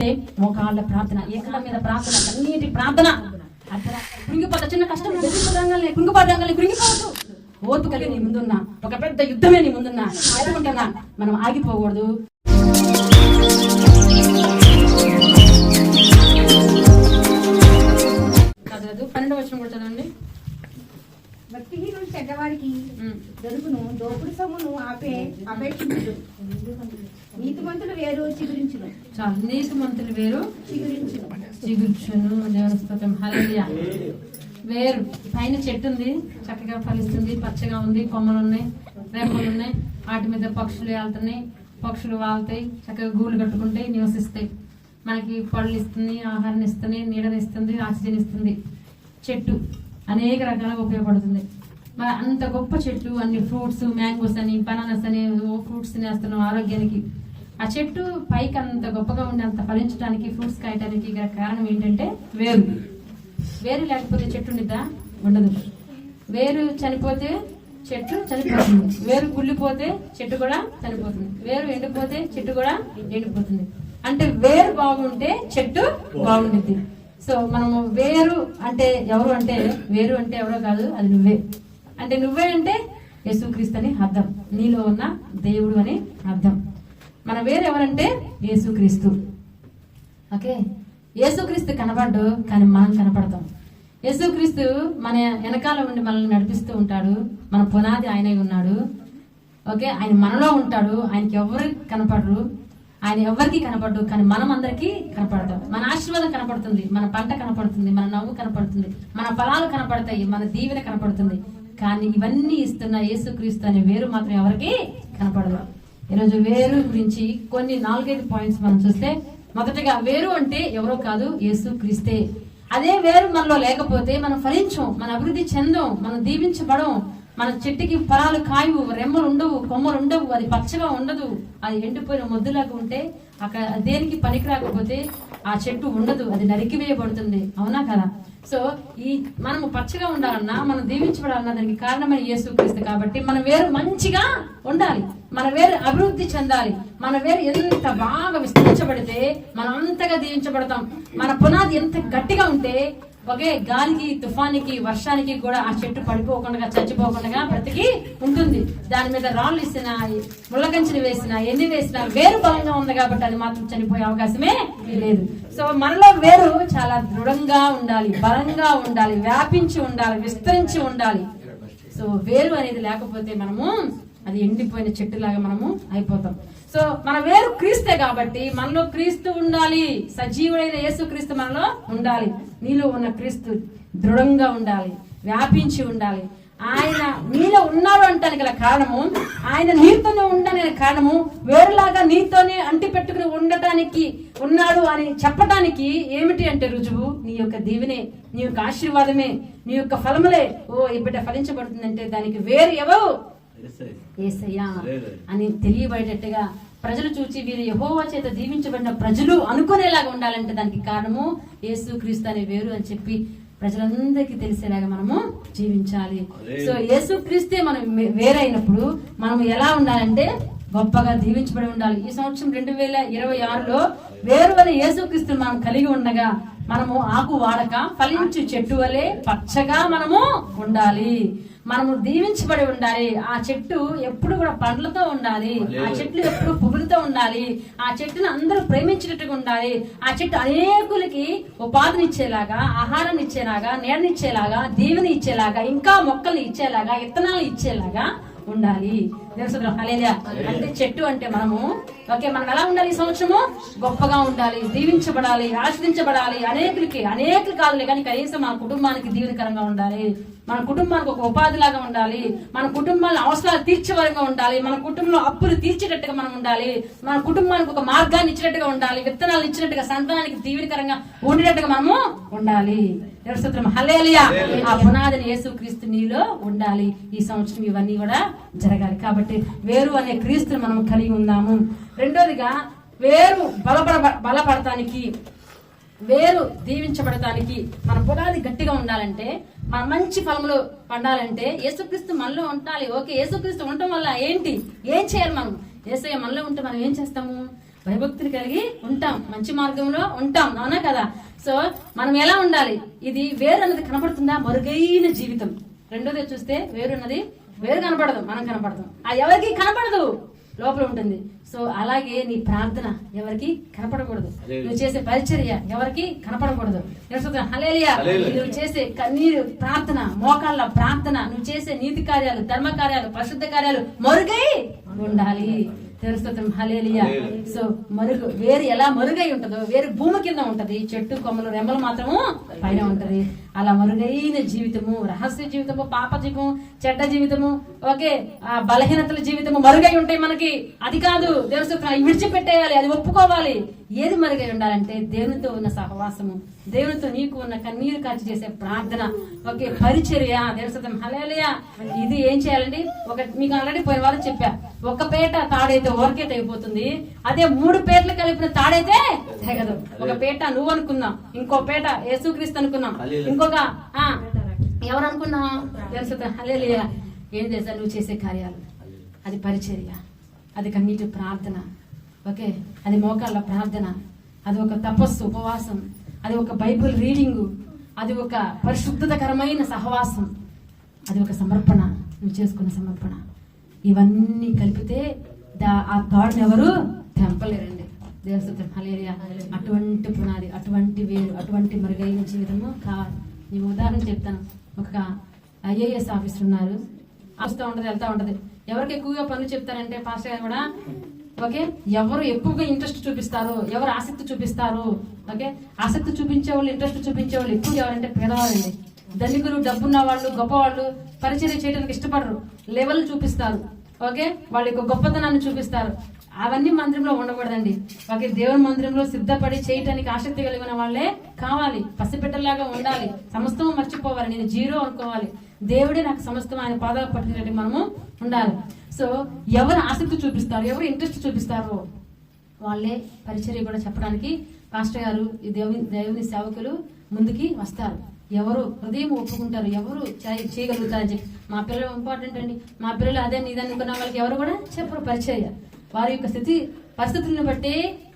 మోకాళ్ళ ప్రార్థన, ఏకల మీద ప్రార్థన, కన్నీటి ప్రార్థన. కృంగిపోతా, చిన్న కష్టం కృంగిపోవద్దు. ఓర్పు కలిగి నీ ముందున్నా, ఒక పెద్ద యుద్ధమే నీ ముందున్నా, అనుకుంటున్నా మనం ఆగిపోకూడదు. చదవదు 12వ వచనం కూడా చదవండి. భక్తిహీనుడు చెడ్డవారికి దొరుకును, దోపుడు సొమ్మును అపేక్షించుడు. నీతిమంతులు వేరు చిగురించును. చాలు, నీతిమంతులు వేరు చిగుర్చును. దేవుని స్తోత్రం, హల్లెలూయా. వేరు పైన చెట్టు ఉంది, చక్కగా ఫలిస్తుంది, పచ్చగా ఉంది, కొమ్మలు ఉన్నాయి, రెమ్మలు ఉన్నాయి, వాటి మీద పక్షులు వెళ్తున్నాయి, పక్షులు వాళ్తాయి, చక్కగా గూళ్ళు కట్టుకుంటాయి, నివసిస్తాయి, మనకి పళ్ళు ఇస్తుంది, ఆహారం ఇస్తుంది, నీడనిస్తుంది, ఆక్సిజన్ ఇస్తుంది. చెట్టు అనేక రకాలుగా ఉపయోగపడుతుంది. మరి అంత గొప్ప చెట్టు, అన్ని ఫ్రూట్స్, మ్యాంగోస్ అని, బనానాస్ అని ఫ్రూట్స్ తినేస్తున్నాం ఆరోగ్యానికి. ఆ చెట్టు పైకి అంత గొప్పగా ఉండి అంత ఫలించడానికి, ఫ్రూట్స్ కాయటానికి గల కారణం ఏంటంటే వేరు. వేరు లేకపోతే చెట్టు ఉండిద్దా? ఉండదు. వేరు చనిపోతే చెట్టు చనిపోతుంది, వేరు కుళ్ళిపోతే చెట్టు కూడా చనిపోతుంది, వేరు ఎండిపోతే చెట్టు కూడా ఎండిపోతుంది. అంటే వేరు బాగుంటే చెట్టు బాగుంటుంది. సో మనము వేరు అంటే ఎవరు అంటే, వేరు అంటే ఎవరో కాదు, అది నువ్వే. అంటే నువ్వే అంటే యేసుక్రీస్తు అని అర్థం, నీలో ఉన్న దేవుడు అని అర్థం. మన వేరు ఎవరంటే యేసుక్రీస్తు. ఓకే, యేసుక్రీస్తు కనపడ్డు, కానీ మనం కనపడతాం. యేసుక్రీస్తు మన వెనకాల ఉండి మనల్ని నడిపిస్తూ ఉంటాడు, మన పునాది ఆయనే ఉన్నాడు. ఓకే, ఆయన మనలో ఉంటాడు, ఆయనకి ఎవరికి కనపడరు, ఆయన ఎవరికి కనపడ్డు, కానీ మనం అందరికీ కనపడతాం. మన ఆశీర్వాదం కనపడుతుంది, మన పంట కనపడుతుంది, మన నవ్వు కనపడుతుంది, మన ఫలాలు కనపడతాయి, మన దీవెన కనపడుతుంది. కానీ ఇవన్నీ ఇస్తున్న యేసుక్రీస్తు అనే వేరు మాత్రం ఎవరికి కనపడదు. ఈరోజు వేరు గురించి కొన్ని 4-5 పాయింట్స్ మనం చూస్తే, మొదటగా వేరు అంటే ఎవరో కాదు, యేసుక్రీస్తే. అదే వేరు మనలో లేకపోతే మనం ఫలించం, మన అభివృద్ధి చెందం, మనం దీవించబడం. మన చెట్టుకి ఫలాలు కాయవు, రెమ్మలు ఉండవు, కొమ్మలు ఉండవు, అది పచ్చగా ఉండదు, అది ఎండిపోయిన మొద్దులాగా ఉంటే అక్కడ దేనికి పనికి రాకపోతే ఆ చెట్టు ఉండదు, అది నరికివేయబడుతుంది. అవునా కదా? సో ఈ మనము పచ్చగా ఉండాలన్నా, మనం దీవించబడాలన్నా దానికి కారణమైన యేసుక్రీస్తు. కాబట్టి మన వేరు మంచిగా ఉండాలి, మన వేరు అభివృద్ధి చెందాలి. మన వేరు ఎంత బాగా విస్తరించబడితే మనం అంతగా దీవించబడతాం. మన పునాది ఎంత గట్టిగా ఉంటే ఒకే గాలికి, తుఫానికి, వర్షానికి కూడా ఆ చెట్టు పడిపోకుండా, చచ్చిపోకుండా బ్రతికి ఉంటుంది. దాని మీద రాళ్ళు ఇసినా, ముళ్ళకంచెలు వేసినా, ఎన్ని వేసినా వేరు బలంగా ఉంది కాబట్టి అది మాత్రం చనిపోయే అవకాశమే లేదు. సో మనలో వేరు చాలా దృఢంగా ఉండాలి, బలంగా ఉండాలి, వ్యాపించి ఉండాలి, విస్తరించి ఉండాలి. సో వేరు అనేది లేకపోతే మనము అది ఎండిపోయిన చెట్టులాగా మనము అయిపోతాం. సో మన వేరు క్రీస్తే కాబట్టి మనలో క్రీస్తు ఉండాలి, సజీవుడైన యేసు క్రీస్తు మనలో ఉండాలి. నీలో ఉన్న క్రీస్తు దృఢంగా ఉండాలి, వ్యాపించి ఉండాలి. ఆయన నీలో ఉన్నాడు అంటానికి గల కారణము, ఆయన నీతోనే ఉండడానికి కారణము, వేరులాగా నీతోనే అంటి పెట్టుకుని ఉండటానికి ఉన్నాడు అని చెప్పడానికి ఏమిటి అంటే రుజువు నీ యొక్క దీవెనే, నీ యొక్క ఆశీర్వాదమే, నీ యొక్క ఫలములే. ఓ ఈ బిడ్డ ఫలించబడుతుందంటే దానికి వేరు ఎవరు? యేసయ్యా అని తెలియబడేటట్టుగా ప్రజలు చూచి వీరు యెహోవా చేత దీవించబడిన ప్రజలు అనుకునేలాగా ఉండాలంటే దానికి కారణము యేసుక్రీస్తు అనే వేరు అని చెప్పి ప్రజలందరికీ తెలిసేలాగా మనము జీవించాలి. సో యేసుక్రీస్తే మనం వేరైనప్పుడు మనం ఎలా ఉండాలంటే గొప్పగా దీవించబడి ఉండాలి. ఈ సంవత్సరం 2026లో వేరు అనే యేసుక్రీస్తుని మనం కలిగి ఉండగా మనము ఆకు వాడక ఫలించు చెట్టు వలె పచ్చగా మనము ఉండాలి. మనము దీవించబడి ఉండాలి. ఆ చెట్టు ఎప్పుడు కూడా పండ్లతో ఉండాలి, ఆ చెట్లు ఎప్పుడు పువ్వులతో ఉండాలి, ఆ చెట్టును అందరూ ప్రేమించేటట్టుగా ఉండాలి. ఆ చెట్టు అనేకులకి ఉపాధిని ఇచ్చేలాగా, ఆహారాన్ని ఇచ్చేలాగా, నీడనిచ్చేలాగా, దీవెని ఇచ్చేలాగా, ఇంకా మొక్కల్ని ఇచ్చేలాగా, విత్తనాలు ఇచ్చేలాగా ఉండాలి. హల్లెలూయా. అంటే చెట్టు అంటే మనము ఓకే, మనం ఎలా ఉండాలి? ఈ సంవత్సరము గొప్పగా ఉండాలి, దీవించబడాలి, ఆశ్రదించబడాలి. అనేకులు కాదులే కానీ కనీసం మన కుటుంబానికి దీవెనకరంగా ఉండాలి, మన కుటుంబానికి ఒక ఉపాధి లాగా ఉండాలి, మన కుటుంబాన్ని అవసరాలు తీర్చే వరంగా ఉండాలి, మన కుటుంబంలో అప్పులు తీర్చేటట్టుగా మనం ఉండాలి, మన కుటుంబానికి ఒక మార్గాన్ని ఇచ్చినట్టుగా ఉండాలి, విత్తనాలు ఇచ్చినట్టుగా, సంతానానికి దీవెనకరంగా ఉండేటట్టుగా మనము ఉండాలి. హల్లెలూయా. ఆ పునాదిని యేసుక్రీస్తు నీలో ఉండాలి. ఈ సంవత్సరం ఇవన్నీ కూడా జరగాలి. కాబట్టి వేరు అనే క్రీస్తుని మనం కలిగి ఉందాము. రెండోదిగా వేరు బలపడటానికి, వేరు దీవించబడటానికి, మన పునాది గట్టిగా ఉండాలంటే, మన మంచి ఫలములు పండాలంటే యేసుక్రీస్తు మనలో ఉండాలి. ఓకే, యేసుక్రీస్తు ఉండటం వల్ల ఏం చేయాలి? మనం యేసయ్య మనలో ఉంటే మనం ఏం చేస్తాము? భయభక్తులు కలిగి ఉంటాం, మంచి మార్గంలో ఉంటాం, అవునా కదా? సో మనం ఎలా ఉండాలి? ఇది వేరు అన్నది కనపడుతుందా? మరుగైన జీవితం. రెండోది చూస్తే వేరు అన్నది వేరు కనపడదు, మనం కనపడదు, అది ఎవరికి కనపడదు, లోపల ఉంటుంది. సో అలాగే నీ ప్రార్థన ఎవరికి కనపడకూడదు, నువ్వు చేసే పరిచర్య ఎవరికి కనపడకూడదు. హల్లెలూయా. నువ్వు చేసే కన్నీరు ప్రార్థన, మోకాళ్ళ ప్రార్థన, నువ్వు చేసే నీతి కార్యాలు, ధర్మ కార్యాలు, పరిశుద్ధ కార్యాలు మరుగై ఉండాలి. తెలుస్తుంది. హల్లెలూయా. సో మరుగు వేరు ఎలా మరుగై ఉంటుందో, వేరు భూమి కింద ఉంటది, చెట్టు కొమ్మలు రెమ్మలు మాత్రము పైన ఉంటది. అలా మరుగైన జీవితము, రహస్య జీవితము, పాప జీవితము, చెడ్డ జీవితము, ఓకే, ఆ బలహీనతల జీవితము మరుగై ఉంటాయి మనకి. అది కాదు దేవుని విడిచిపెట్టేయాలి, అది ఒప్పుకోవాలి. ఏది మరుగై ఉండాలంటే దేవునితో ఉన్న సహవాసము, దేవునితో నీకు ఉన్న కన్నీరు కాచి చేసే ప్రార్థన, ఓకే, పరిచర్య. దేవుని హల్లెలూయా. ఇది ఏం చేయాలండి? మీకు ఆల్రెడీ పోయిన వారు చెప్పా, ఒక పేట తాడైతే ఓరకేట్ అయిపోతుంది, అదే 3 పేర్లు కలిపిన తాడైతే తెగదు. ఒక పేట నువ్వు అనుకున్నాం, ఇంకో పేట యేసుక్రీస్తు అనుకున్నాం, ఇంకొక ఎవరు అనుకున్నాం? దేవుని హల్లెలూయా. ఏం చేస్తా? నువ్వు చేసే కార్యాలు, అది పరిచర్య, అది కన్నీటి ప్రార్థన, ఓకే, అది మోకాళ్ళ ప్రార్థన, అది ఒక తపస్సు, ఉపవాసం, అది ఒక బైబిల్ రీడింగు, అది ఒక పరిశుద్ధతకరమైన సహవాసం, అది ఒక సమర్పణ, నువ్వు చేసుకున్న సమర్పణ. ఇవన్నీ కలిపితే ఆ తాడుని ఎవరు తెంపలేరండి. దేవుని హల్లెలూయా. అటువంటి పునాది, అటువంటి వేరు, అటువంటి మరుగైన జీవితము కావాలి. నేను ఉదాహరణ చెప్తాను. ఒక IAS ఆఫీసర్ ఉన్నారు, వస్తూ ఉంటది, వెళ్తా ఉంటది. ఎవరికి ఎక్కువగా పనులు చెప్తారంటే పాస్టర్ గారు కూడా, ఓకే, ఎవరు ఎక్కువగా ఇంట్రెస్ట్ చూపిస్తారు, ఎవరు ఆసక్తి చూపిస్తారు, ఓకే, ఆసక్తి చూపించే వాళ్ళు, ఇంట్రెస్ట్ చూపించే వాళ్ళు ఎక్కువ ఎవరంటే పేదవాళ్ళండి. ధనికులు, డబ్బున్న వాళ్ళు, గొప్పవాళ్ళు పరిచర్య చేయడానికి ఇష్టపడరు, లెవెల్ చూపిస్తారు, ఓకే, వాళ్ళ యొక్క గొప్పతనాన్ని చూపిస్తారు. అవన్నీ మందిరంలో ఉండకూడదండి. ఓకే, దేవుని మందిరంలో సిద్ధపడి చేయటానికి ఆసక్తి కలిగిన వాళ్ళే కావాలి. పసిబిడ్డలాగా ఉండాలి, సమస్తము మర్చిపోవాలి, నేను జీరో అనుకోవాలి, దేవుడే నాకు సమస్తం, ఆయన పాదాలు పట్టినట్టు మనము ఉండాలి. సో ఎవరు ఆసక్తి చూపిస్తారు, ఎవరు ఇంట్రెస్ట్ చూపిస్తారో వాళ్ళే పరిచర్య కూడా చెప్పడానికి పాస్టర్ గారు, ఈ దేవుని సేవకులు ముందుకి వస్తారు. ఎవరు హృదయం ఒప్పుకుంటారు, ఎవరు చేయగలుగుతారని చెప్పి. మా పిల్లలు ఇంపార్టెంట్ అండి, మా పిల్లలు అదే ఇదనుకున్న వాళ్ళకి ఎవరు కూడా చెప్పరు పరిచర్య. వారి యొక్క పరిస్థితులను బట్టి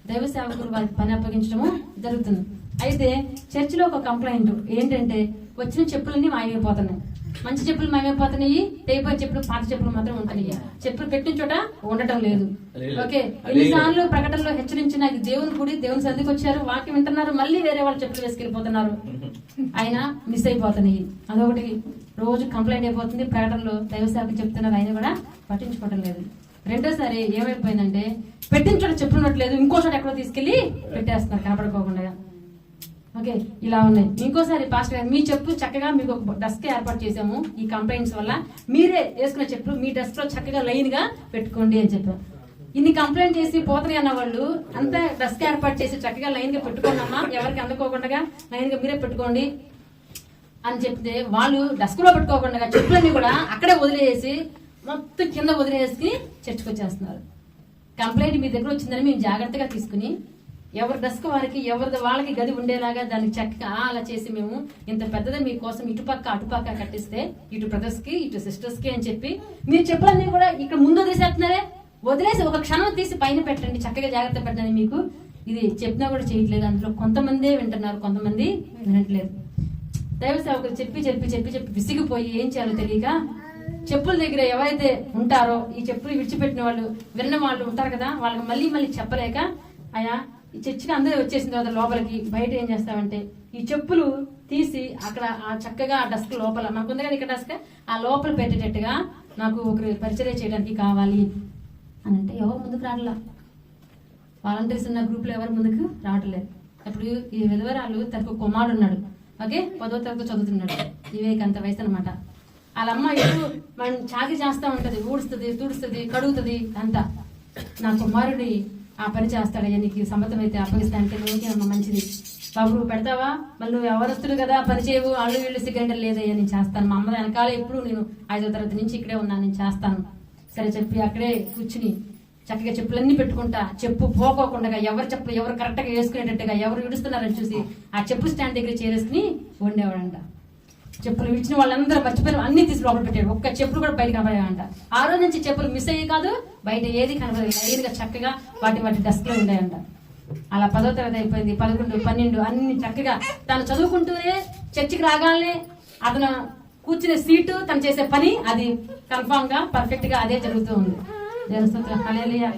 దైవ సేవకులు వారికి పని అప్పగించడము జరుగుతుంది. అయితే చర్చిలో ఒక కంప్లైంట్ ఏంటంటే, వచ్చిన చెప్పులన్నీ మాయమైపోతున్నాయి. మంచి చెప్పులు మాయమైపోతున్నాయి, టేపర్ చెప్పులు, పాత చెప్పులు మాత్రం ఉంటున్నాయి. చెప్పులు పెట్టిన చోట ఉండటం లేదు. ఓకే, ఎన్నిసార్లు ప్రకటనలో హెచ్చరించిన, ఇది దేవుని గుడి, దేవుని సంధికి వచ్చారు, వాక్యం వింటున్నారు, మళ్ళీ వేరే వాళ్ళు చెప్పులు వేసుకెళ్ళిపోతున్నారు, ఆయన మిస్ అయిపోతున్నాయి. అదొకటి రోజు కంప్లైంట్ అయిపోతుంది. ప్రకటనలో దైవ సేవకులు చెప్తున్నారు, ఆయన కూడా పట్టించుకోవటం లేదు. రెండోసారి ఏమైపోయిందంటే, పెట్టిన చోట చెప్పున్నట్లేదు, ఇంకో చోట ఎక్కడో తీసుకెళ్లి పెట్టేస్తున్నారు కనపడుకోకుండా. ఓకే, ఇలా ఉన్నాయి. ఇంకోసారి పాస్టర్ గారు, మీ చెప్పు చక్కగా మీకు ఒక డెస్క్ ఏర్పాటు చేసాము, ఈ కంప్లైంట్స్ వల్ల మీరే వేసుకున్న చెప్పులు మీ డెస్క్ లో చక్కగా లైన్ గా పెట్టుకోండి అని చెప్పారు. ఇన్ని కంప్లైంట్ చేసి పోతున్నాయి అన్న వాళ్ళు అంతా డెస్క్ ఏర్పాటు చేసి చక్కగా లైన్ గా పెట్టుకోండమ్మా, ఎవరికి అందుకోకుండా లైన్ గా మీరే పెట్టుకోండి అని చెప్తే, వాళ్ళు డెస్క్ లో పెట్టుకోకుండా చెప్పులన్నీ కూడా అక్కడే వదిలేసి మొత్తం కింద వదిలేసి చర్చకు వచ్చేస్తున్నారు. కంప్లైంట్ మీ దగ్గర వచ్చిందని మేము జాగ్రత్తగా తీసుకుని, ఎవరి డెస్క్ వారికి, ఎవరిది వాళ్ళకి గది ఉండేలాగా దానికి చక్కగా అలా చేసి, మేము ఇంత పెద్దది మీకోసం ఇటుపక్క అటుపక్క కట్టిస్తే, ఇటు బ్రదర్స్ కి, ఇటు సిస్టర్స్ కి అని చెప్పి, మీరు చెప్పులన్నీ కూడా ఇక్కడ ముందు వదిలేసేస్తున్నారే, వదిలేసి ఒక క్షణం తీసి పైన పెట్టండి, చక్కగా జాగ్రత్త పెట్టండి. మీకు ఇది చెప్పినా కూడా చేయట్లేదు. అందులో కొంతమందే వింటున్నారు, కొంతమంది వినట్లేదు. దైవ సేవకులు చెప్పి చెప్పి చెప్పి చెప్పి విసిగిపోయి ఏం చేయాలో తెలియక, చెప్పుల దగ్గర ఎవరైతే ఉంటారో, ఈ చెప్పులు విడిచిపెట్టిన వాళ్ళు, విన్న వాళ్ళు ఉంటారు కదా, వాళ్ళకి మళ్ళీ మళ్ళీ చెప్పలేక, అయా ఈ చర్చికి అందరూ వచ్చేసిన తర్వాత లోపలికి బయట ఏం చేస్తామంటే, ఈ చెప్పులు తీసి అక్కడ ఆ చక్కగా ఆ డస్క్ లోపల, మాకుంది కదా ఇక్కడ డస్క్, ఆ లోపల పెట్టేటట్టుగా నాకు ఒకరు పరిచర్య చేయడానికి కావాలి అని అంటే, ఎవరు ముందుకు రావట్లా. వాలంటీర్స్ ఉన్న గ్రూప్ లో ఎవరు ముందుకు రావట్లేదు. అప్పుడు ఈ విధవరాలు తనకు కుమారుడు ఉన్నాడు, ఓకే, 10వ తరగతి చదువుతున్నాడు, వివేకంత వయసు అనమాట. వాళ్ళమ్మ ఎప్పుడు మనం చాకి చేస్తా ఉంటది, ఊడుస్తుంది, తుడుస్తుంది, కడుగుతుంది అంతా. నా కుమారుడి ఆ పని చేస్తాడయ్యా, నీకు సమ్మతమైతే అప్పగిస్తానంటే, ఓకేనమ్మా మంచిది బాబు, నువ్వు పెడతావా, మళ్ళీ నువ్వు ఎవరొస్తుడు కదా, పని చేయవు, వాళ్ళు వీళ్ళు సిగరెండర్ లేదయ్యా, నేను చేస్తాను, మా అమ్మ వెనకాల ఎప్పుడు నేను 5వ తరగతి నుంచి ఇక్కడే ఉన్నాను, నేను చేస్తాను. సరే చెప్పి అక్కడే కూర్చుని చక్కగా చెప్పులన్నీ పెట్టుకుంటా, చెప్పు పోకోకుండా, ఎవరు చెప్పులు ఎవరు కరెక్ట్ గా వేసుకునేటట్టుగా, ఎవరు విడుస్తున్నారని చూసి ఆ చెప్పు స్టాండ్ దగ్గర చేరేసుకుని వండేవాడంట. చెప్పులు విడిచిన వాళ్ళందరూ మర్చిపోయిన అన్ని తీసి లోపల పెట్టాడు, ఒక్క చెప్పులు కూడా బయటకు రాబోయాడంట. ఆ రోజు నుంచి చెప్పులు మిస్ అయ్యి కాదు, బయట ఏది కనబడదు, లైన్గా చక్కగా వాటి డెస్క్ లో ఉండేయంట. అలా 10వ తరగతి అయిపోయింది, 11, 12 అన్ని చక్కగా తను చదువుకుంటూనే చర్చికి రాగానే అతను కూర్చునే సీటు, తను చేసే పని అది కన్ఫామ్ గా పర్ఫెక్ట్ గా అదే జరుగుతూ ఉంది. హల్లెలూయా.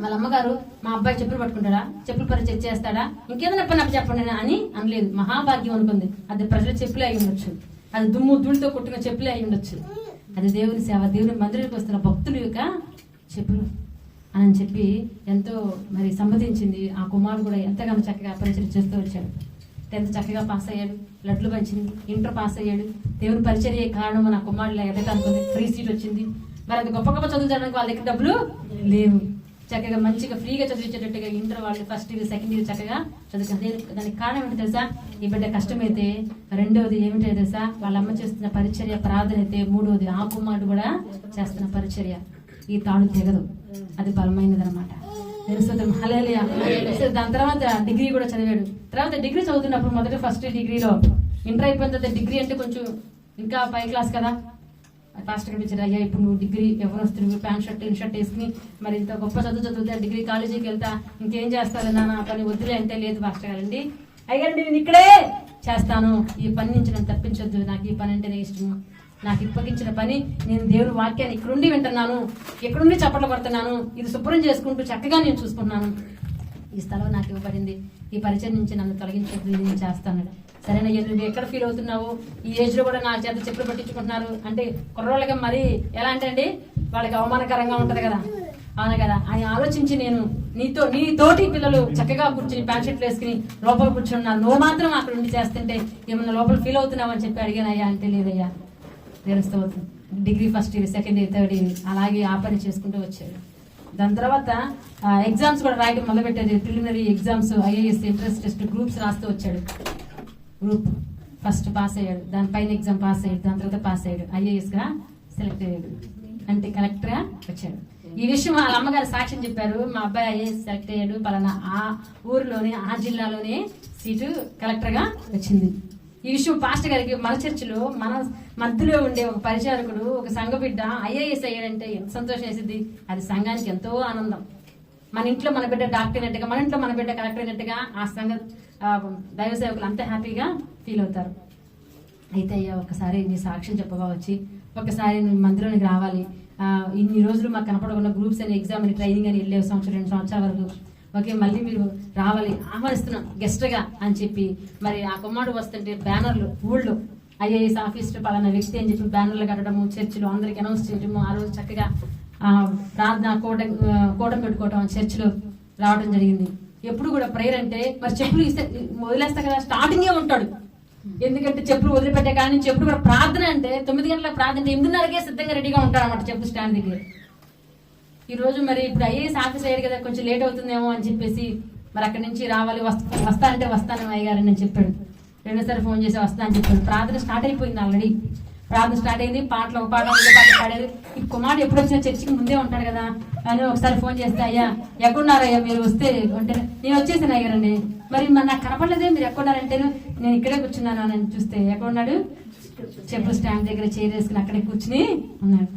వాళ్ళ అమ్మగారు మా అబ్బాయి చెప్పులు పట్టుకుంటాడా, చెప్పులు పరిచయం చేస్తాడా, ఇంకేదైనా పని నాకు చెప్పండి అని అనలేదు. మహాభాగ్యం అనుకుంది. అది ప్రజల చెప్పులే అయి ఉండొచ్చు, అది దుమ్ము ధూళితో కొట్టిన చెప్పులే అయి ఉండొచ్చు. అది దేవుని సేవ, దేవుని మందిరానికి వస్తున్న భక్తుల యొక్క చెప్పులు అని చెప్పి ఎంతో మరి సమ్మతించింది. ఆ కుమారుడు కూడా ఎంతగానో చక్కగా పరిచయం చేస్తూ వచ్చాడు. 10th చక్కగా పాస్ అయ్యాడు, లడ్లు పంచింది, ఇంటర్ పాస్ అయ్యాడు. దేవుని పరిచర్య కారణం నా కుమారుడు ఎదగటానికి ఫ్రీ సీట్ వచ్చింది. మరి అది గొప్ప గొప్ప చదువు చదవడానికి వాళ్ళ దగ్గర డబ్బులు లేవు. చక్కగా మంచిగా ఫ్రీగా చదివించేటట్టుగా ఇంటర్ వాళ్ళు 1st ఇయర్ 2nd ఇయర్ చక్కగా చదువుతుంది. దానికి కారణం ఏంటి తెలుసా? ఈ బిడ్డ కష్టమైతే, రెండవది ఏమిటో తెలుసా? వాళ్ళ అమ్మ చేస్తున్న పరిచర్య, ప్రార్థన అయితే, మూడవది ఆ కుమారుడు కూడా చేస్తున్న పరిచర్య. ఈ తాడు తెగదు, అది బలమైనది అనమాట. హల్లెలూయా. దాని తర్వాత డిగ్రీ కూడా చదివాడు. తర్వాత డిగ్రీ చదువుతున్నప్పుడు మొదట 1st డిగ్రీలో, ఇంటర్ అయిపోయిన తర్వాత డిగ్రీ అంటే కొంచెం ఇంకా పై క్లాస్ కదా. పాస్టర్ కనిపించారు, అయ్యా ఇప్పుడు నువ్వు డిగ్రీ ఎవరు వస్తుంది, ప్యాంట్ షర్ట్ ఇన్షర్ట్ వేసుకుని మరి ఇంత గొప్ప చదువుతా డిగ్రీ కాలేజీకి వెళ్తా, ఇంకేం చేస్తారు నాన్న పని వద్దులే అంటే, లేదు పాస్టర్ గారండి, అయ్యండి నేను ఇక్కడే చేస్తాను, ఈ పని నుంచి నన్ను తప్పించొద్దు, నాకు ఈ పని అంటేనే ఇష్టము, నాకు ఇప్పగించిన పని నేను దేవుని వాక్యాన్ని ఇక్కడుండి వింటున్నాను, ఇక్కడుండి చప్పట్లు పడుతున్నాను, ఇది శుభ్రం చేసుకుంటూ చక్కగా నేను చూసుకుంటున్నాను, ఈ స్థలం నాకు ఇవ్వబడింది, ఈ పరిచయం నుంచి నన్ను తొలగించే నేను చేస్తాను. సరేనా, నువ్వు ఎక్కడ ఫీల్ అవుతున్నావు, ఈ ఏజ్ లో కూడా నా చేత చెప్పులు పట్టించుకుంటున్నారు అంటే కుర్రోళ్ళగా మరి ఎలా అంటే అండి, వాళ్ళకి అవమానకరంగా ఉంటది కదా, అవును కదా అని ఆలోచించి నేను నీ తోటి పిల్లలు చక్కగా కూర్చుని ప్యాంట్ షర్ట్లు వేసుకుని లోపల కూర్చున్నారు, నువ్వు మాత్రం అక్కడ ఉండి చేస్తుంటే ఏమన్నా లోపల ఫీల్ అవుతున్నావు అని చెప్పి అడిగాను. అయ్యా అంటే లేదయ్యా, తెలుస్తూ degree 1st year 2nd year 3rd year అలాగే ఆ పని చేసుకుంటూ వచ్చాడు. దాని తర్వాత ఎగ్జామ్స్ కూడా రాయడం మొదలుపెట్టారు. Preliminary exams, IAS entrance test, groups రాస్తూ వచ్చాడు. గ్రూప్ 1st పాస్ అయ్యాడు, దానిపైన ఎగ్జామ్ పాస్ అయ్యాడు, దాని తర్వాత పాస్ అయ్యాడు, ఐఏఎస్ గా సెలెక్ట్ అయ్యాడు, అంటే కలెక్టర్ గా వచ్చాడు. ఈ విషయం వాళ్ళ అమ్మగారు సాక్ష్యం చెప్పారు, మా అబ్బాయి ఐఏఎస్ సెలెక్ట్ అయ్యాడు, పలానా ఆ ఊరిలోనే ఆ జిల్లాలోనే సీటు కలెక్టర్ గా వచ్చింది. ఈ విషయం పాస్టర్ గారికి మన చర్చిలో మన మధ్యలో ఉండే ఒక పరిచారకుడు, ఒక సంఘ బిడ్డ ఐఏఎస్ అయ్యాడంటే ఎంత సంతోషం వేసింది, అది సంఘానికి ఎంతో ఆనందం. మన ఇంట్లో మన బిడ్డ డాక్టర్ అయినట్టుగా, మన ఇంట్లో మన బిడ్డ కలెక్టర్ అయినట్టుగా ఆ సంఘ దైవ సేవకులు అంతా హ్యాపీగా ఫీల్ అవుతారు. అయితే అయ్యా ఒకసారి నీ సాక్ష్యం చెప్పగా వచ్చి ఒకసారి నువ్వు మందిరానికి రావాలి, ఇన్ని రోజులు మాకు కనపడకుండా గ్రూప్స్ అని ఎగ్జామ్ అని ట్రైనింగ్ అని వెళ్ళే 1-2 సంవత్సరాల వరకు, ఓకే మళ్ళీ మీరు రావాలి, ఆహ్వానిస్తున్నాం గెస్ట్ గా అని చెప్పి మరి ఆ కుమారుడు వస్తుంటే బ్యానర్లు ఊళ్ళో ఐఏఎస్ ఆఫీసర్ పలానా వ్యక్తి అని చెప్పి బ్యానర్లు కట్టడము, చర్చిలో అందరికి అనౌన్స్ చేయడము, ఆ రోజు చక్కగా ప్రార్థన కూటం పెట్టుకోవటం, చర్చిలో రావడం జరిగింది. ఎప్పుడు కూడా ప్రేయర్ అంటే మరి చెప్పులు ఇస్తే వదిలేస్తా కదా, స్టార్టింగే ఉంటాడు, ఎందుకంటే చెప్పులు వదిలిపెట్టే కానీ నుంచి ఎప్పుడు కూడా ప్రార్థన అంటే 9 గంటలకు ప్రార్థన 8:30కే సిద్ధంగా రెడీగా ఉంటాడు అన్నమాట చెప్పు స్టాండ్ దగ్గర. ఈ రోజు మరి ఇప్పుడు ఐఏఎస్ ఆఫీస్ అయ్యారు కదా, కొంచెం లేట్ అవుతుందేమో అని చెప్పేసి మరి అక్కడి నుంచి రావాలి, వస్తానంటే వస్తాను అయ్యగారని నేను చెప్పాడు. రెండోసారి ఫోన్ చేసి వస్తా అని చెప్పాడు. ప్రార్థన స్టార్ట్ అయిపోయింది, ఆల్రెడీ ప్రార్థన స్టార్ట్ అయింది, పాటలు ఒక పాట పాడారు. ఈ కుమారుడు ఎప్పుడు వచ్చినా చర్చికి ముందే ఉంటాడు కదా అని ఒకసారి ఫోన్ చేస్తే, అయ్యా ఎక్కడున్నారయ్యా మీరు వస్తే అంటే, నేను వచ్చేసాను అయ్యారండి, మరి నాకు కనపడలేదే మీరు ఎక్కడున్నారంటే, నేను ఇక్కడే కూర్చున్నాను అని చూస్తే ఎక్కడున్నాడు, చెప్పుల స్టాండ్ దగ్గర చైర్ వేసుకుని అక్కడే కూర్చుని ఉన్నాడు.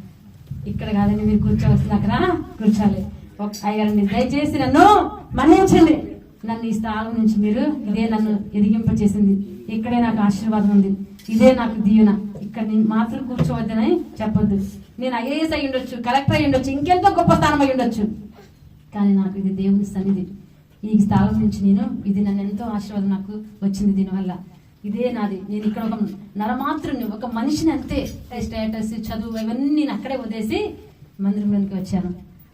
ఇక్కడ కాదండి మీరు కూర్చోవలసింది, అక్కడ కూర్చోాలి. అయ్యారండి దయచేసి నన్ను మన్నించండి, నన్ను ఈ స్థానం నుంచి మీరు, ఇదే నన్ను ఎదిగింప చేసింది, ఇక్కడే నాకు ఆశీర్వాదం ఉంది, ఇదే నాకు దీవెన, ఇక్కడ నేను మాత్రం కూర్చోవద్దని చెప్పొద్దు, నేను ఐఏఎస్ అయ్యి ఉండొచ్చు, కలెక్టర్ అయ్యి ఉండొచ్చు, ఇంకెంతో గొప్ప స్థానం అయ్యి ఉండొచ్చు, కానీ నాకు ఇది దేవుని సన్నిధి, ఈ స్థానం నుంచి నేను ఇది నన్ను ఎంతో ఆశీర్వాదం నాకు వచ్చింది, దీనివల్ల ఇదే నాది, నేను ఇక్కడ ఒక నరమాత్రుని ఒక మనిషిని అంతే, స్టేటస్ చదువు ఇవన్నీ నేను అక్కడే వదిలేసి మందిరంలోనికి వచ్చాను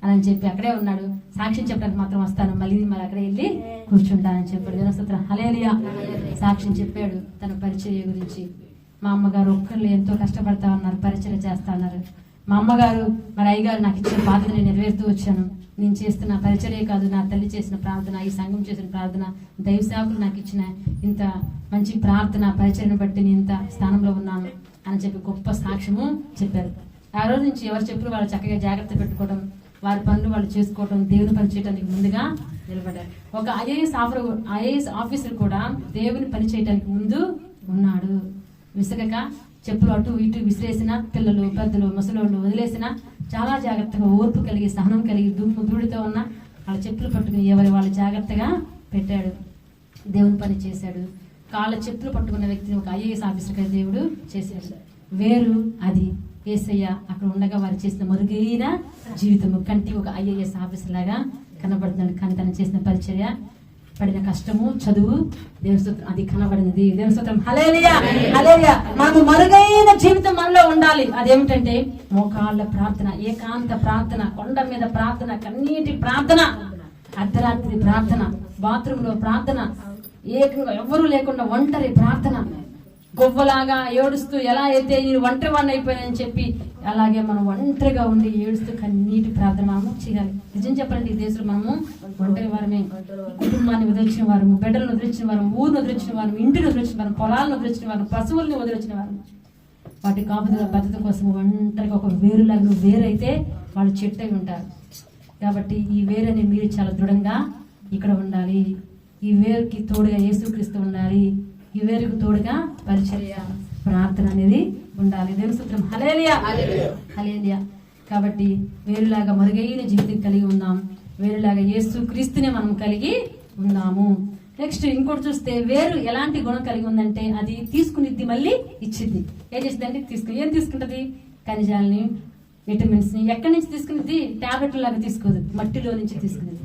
అని చెప్పి అక్కడే ఉన్నాడు. సాక్ష్యం చెప్పడానికి మాత్రం వస్తాను, మళ్ళీ అక్కడే వెళ్ళి కూర్చుంటానని చెప్పాడు. జనస్తోత్రం హల్లెలూయా. సాక్ష్యం చెప్పాడు తన పరిచర్య గురించి. మా అమ్మగారు ఒక్కళ్ళు ఎంతో కష్టపడతా ఉన్నారు, పరిచర్య చేస్తా ఉన్నారు. మా అమ్మగారు మరి అయ్యగారు నాకు ఇచ్చిన బాధ్యత నేను నెరవేరుతూ వచ్చాను. నేను చేస్తున్న పరిచర్య కాదు, నా తల్లి చేసిన ప్రార్థన, ఈ సంఘం చేసిన ప్రార్థన, దైవ సేవకులు నాకు ఇచ్చిన ఇంత మంచి ప్రార్థన పరిచర్యను బట్టి నేను ఇంత స్థానంలో ఉన్నాను అని చెప్పి గొప్ప సాక్ష్యము చెప్పారు. ఆ రోజు నుంచి ఎవరు చెప్పులు వాళ్ళు చక్కగా జాగ్రత్త పెట్టుకోవడం, వారి పనులు వాళ్ళు చేసుకోవడం, దేవుని పని చేయడానికి ముందుగా నిలబడ్డారు. ఒక ఐఏఎస్ ఆఫీసర్ కూడా దేవుని పని చేయడానికి ముందు ఉన్నాడు. విసగక చెప్పులు అటు ఇటు విసిరేసిన, పిల్లలు పెద్దలు ముసలోళ్ళు వదిలేసిన, చాలా జాగ్రత్తగా ఓర్పు కలిగి సహనం కలిగి దుమ్ము ధూళితో ఉన్న వాళ్ళ చెప్పులు పట్టుకుని ఎవరి వాళ్ళు జాగ్రత్తగా పెట్టాడు. దేవుని పని చేశాడు. కాళ్ళ చెప్పులు పట్టుకున్న వ్యక్తిని ఒక ఐఏఎస్ ఆఫీసర్గా దేవుడు చేశాడు. వేరు అది యేసయ్య అక్కడ ఉండగా వారు చేసిన మరుగైన జీవితము కంటి ఒక ఐఏఎస్ ఆఫీసర్ లాగా కనబడుతున్నాడు. కానీ తను చేసిన పరిచర్య, పడిన కష్టము, చదువు, దేవుని స్తోత్రం అది కనబడింది. దేవుని స్తోత్రం. హల్లెలూయా, హల్లెలూయా. మనకు మరుగైన జీవితం మనలో ఉండాలి. అదేమిటంటే మోకాళ్ళ ప్రార్థన, ఏకాంత ప్రార్థన, కొండ మీద ప్రార్థన, కన్నీటి ప్రార్థన, అర్ధరాత్రి ప్రార్థన, బాత్రూమ్ లో ప్రార్థన, ఏకంగా ఎవరు లేకుండా ఒంటరి ప్రార్థన, గొవ్వలాగా ఏడుస్తూ ఎలా అయితే నేను ఒంటరి వాడిని అయిపోయానని చెప్పి అలాగే మనం ఒంటరిగా ఉండి ఏడుస్తూ కన్నీటి ప్రార్థన మనము చేయాలి. నిజం చెప్పాలంటే ఈ దేశంలో మనము ఒంటరి వారమే. కుటుంబాన్ని వదిలించిన వారు, బిడ్డలను వదిలించిన వారు, ఊరిని వదిలించిన వారు, ఇంటిని వదిలించిన వారు, పొలాలను వదిలించిన వారు, పశువుల్ని వదిలించిన వారు, వాటి కాపుదల భద్రత కోసం ఒంటరిగా ఒక వేరులాగా నువ్వు వేరైతే వాళ్ళు చెట్టు అయి ఉంటారు. కాబట్టి ఈ వేరని మీరు చాలా దృఢంగా ఇక్కడ ఉండాలి. ఈ వేరుకి తోడుగా యేసుక్రీస్తు ఉండాలి. ఈ వేరుకు తోడుగా పరిచర్య, ప్రార్థన అనేది ఉండాలి. దేవుని స్తోత్రం. హల్లెలూయా, హల్లెలూయా. కాబట్టి వేరులాగా మరుగైన జీవితం కలిగి ఉందాం. వేరులాగా యేసుక్రీస్తునే మనం కలిగి ఉన్నాము. నెక్స్ట్ ఇంకోటి చూస్తే వేరు ఎలాంటి గుణం కలిగి ఉందంటే అది తీసుకునిద్ది మళ్ళీ ఇచ్చిద్ది. ఏం చేసిందంటే ఏం తీసుకుంటది? ఖనిజాలని, విటమిన్స్ ని ఎక్కడి నుంచి తీసుకునేది? టాబ్లెట్ లాగా తీసుకోదు, మట్టిలో నుంచి తీసుకునేది.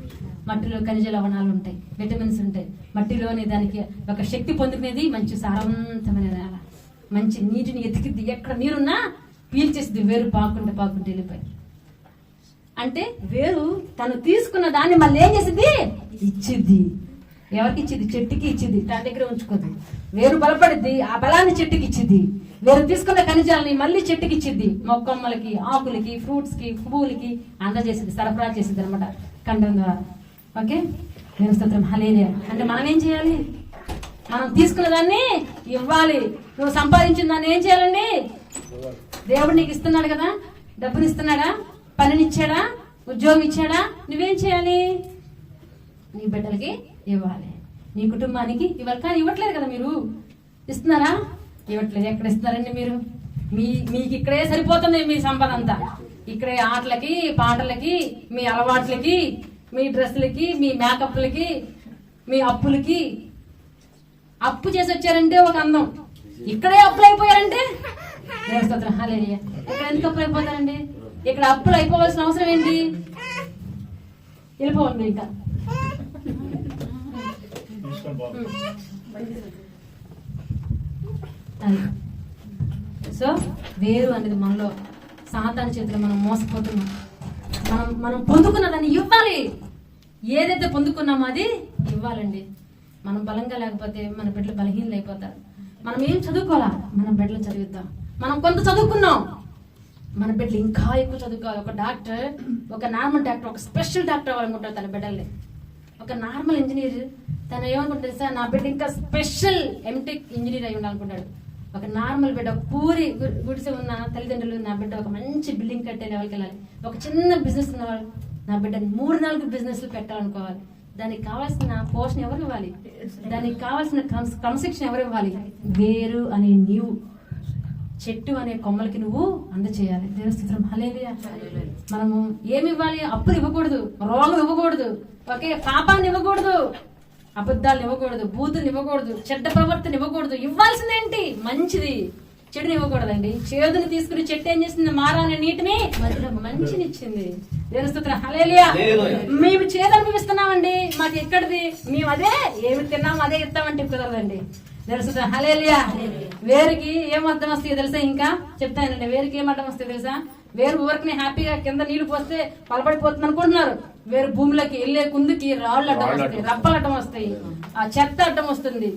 మట్టిలో ఖనిజ లవణాలు ఉంటాయి, విటమిన్స్ ఉంటాయి. మట్టిలోని దానికి ఒక శక్తి పొందుకునేది మంచి సారవంతమైన నేల, మంచి నీటిని ఎతికిద్ది. ఎక్కడ నీరున్నా పీల్చేసింది. వేరు పాకుంటే వెళ్ళిపోయి. అంటే వేరు తను తీసుకున్న దాన్ని మళ్ళీ ఏం చేసింది? ఇచ్చిద్ది. ఎవరికి ఇచ్చింది? చెట్టుకి ఇచ్చింది. తన దగ్గర ఉంచుకోదు. వేరు బలపడిద్ది, ఆ బలాన్ని చెట్టుకి ఇచ్చింది. వేరు తీసుకున్న ఖనిజాలని మళ్ళీ చెట్టుకి ఇచ్చింది. మొక్కమ్మలకి, ఆకులకి, ఫ్రూట్స్ కి, పువ్వులకి అందజేసింది, సరఫరా చేసింది అనమాట ఖండం ద్వారా. ఓకే, దేవుని స్తోత్రం. హల్లెలూయా. అంటే మనం ఏం చేయాలి? మనం తీసుకున్న దాన్ని ఇవ్వాలి. నువ్వు సంపాదించిన దాన్ని ఏం చేయాలండి? దేవుడు నీకు ఇస్తున్నాడు కదా, డబ్బుని ఇస్తున్నాడా, పనినిచ్చాడా, ఉద్యోగం ఇచ్చాడా, నువ్వేం చేయాలి? నీ బిడ్డలకి ఇవ్వాలి, నీ కుటుంబానికి ఇవ్వాలి. కానీ ఇవ్వట్లేదు కదా, మీరు ఇస్తున్నారా? ఇవ్వట్లేదు. ఎక్కడ ఇస్తున్నారండి మీరు? మీకు ఇక్కడే సరిపోతుంది మీ సంపద అంతా. ఇక్కడే ఆటలకి, పాటలకి, మీ అలవాట్లకి, మీ డ్రెస్సులకి, మీ మేకప్లకి, మీ అప్పులకి. అప్పు చేసి వచ్చారంటే ఒక అందం, ఇక్కడే అప్పులు అయిపోయారంటే హల్లెలూయా. ఇక్కడ ఎందుకు అప్పులు అయిపోతారండి? ఇక్కడ అప్పులు అయిపోవాల్సిన అవసరం ఏంటి? వెళ్ళిపోండి ఇంకా. సో వేరు అనేది మనలో సాతాను చేతిలో మనం మోసపోతున్నాం. మనం పొందుకున్న దాన్ని ఇవ్వాలి. ఏదైతే పొందుకున్నామో అది ఇవ్వాలండి. మనం బలంగా లేకపోతే మన బిడ్డలు బలహీనలు అయిపోతారు. మనం ఏం చదువుకోవాలా? మన బిడ్డలు చదివిద్దాం. మనం కొంత చదువుకున్నాం, మన బిడ్డలు ఇంకా ఎక్కువ చదువుకోవాలి. ఒక డాక్టర్, ఒక నార్మల్ డాక్టర్, ఒక స్పెషల్ డాక్టర్ అవ్వాలనుకుంటారు తన బిడ్డల్ని. ఒక నార్మల్ ఇంజనీర్ తను ఏమనుకుంటుంది? సార్ నా బిడ్డ ఇంకా స్పెషల్ ఎంటెక్ ఇంజనీర్ అయి ఉండాలనుకుంటాడు. ఒక నార్మల్ బిడ్డ, ఒక పూరి గుడిసె ఉన్న తల్లిదండ్రులు, నా బిడ్డ ఒక మంచి బిల్డింగ్ కట్టే లెవెల్కి వెళ్ళాలి. ఒక చిన్న బిజినెస్ ఉన్నవాళ్ళు, నా బిడ్డని 3-4 బిజినెస్లు పెట్టాలనుకోవాలి. దానికి కావాల్సిన పోషణ ఎవరు ఇవ్వాలి? దానికి కావాల్సిన క్రమశిక్షణ ఎవరు ఇవ్వాలి? వేరు అనే నీవు, చెట్టు అనే కొమ్మలకి నువ్వు అందచేయాలి. దేవుని స్తోత్రం. హల్లెలూయా. మనము ఏమి ఇవ్వాలి? అప్పులు ఇవ్వకూడదు, రోగం ఇవ్వకూడదు, ఓకే, పాపాన్ని ఇవ్వకూడదు, అబద్ధాలు ఇవ్వకూడదు, బూతులు ఇవ్వకూడదు, చెడ్డ ప్రవర్తన ఇవ్వకూడదు. ఇవ్వాల్సిందేంటి? మంచిది. చెడుని ఇవ్వకూడదండి. చేదుని తీసుకుని చెట్టు ఏం చేసింది? మారానే నీటిని మధ్యలో మంచిని ఇచ్చింది. దేవుని స్తోత్రం. హల్లెలూయా. మేము చేదు అనుభవిస్తున్నామండి, మాకు ఎక్కడిది? మేము అదే ఏమి తిన్నాము అదే ఇస్తామంటే కుదరదండి. దేవుని స్తోత్రం. హల్లెలూయా. వేరుకి ఏం అర్థం వస్తాయో తెలుసా? ఇంకా చెప్తానండి. వేరుకి ఏం అర్థం వస్తాయో తెలుసా? వేరు ఊరికి హ్యాపీగా కింద నీళ్లు పోస్తే పలబడిపోతుంది అనుకుంటున్నారు. వేరు భూమిలోకి వెళ్లే కుందుకి రాళ్ళు అడ్డం వస్తాయి, రప్పలు అడ్డం వస్తాయి, ఆ చెత్త అడ్డం వస్తుంది,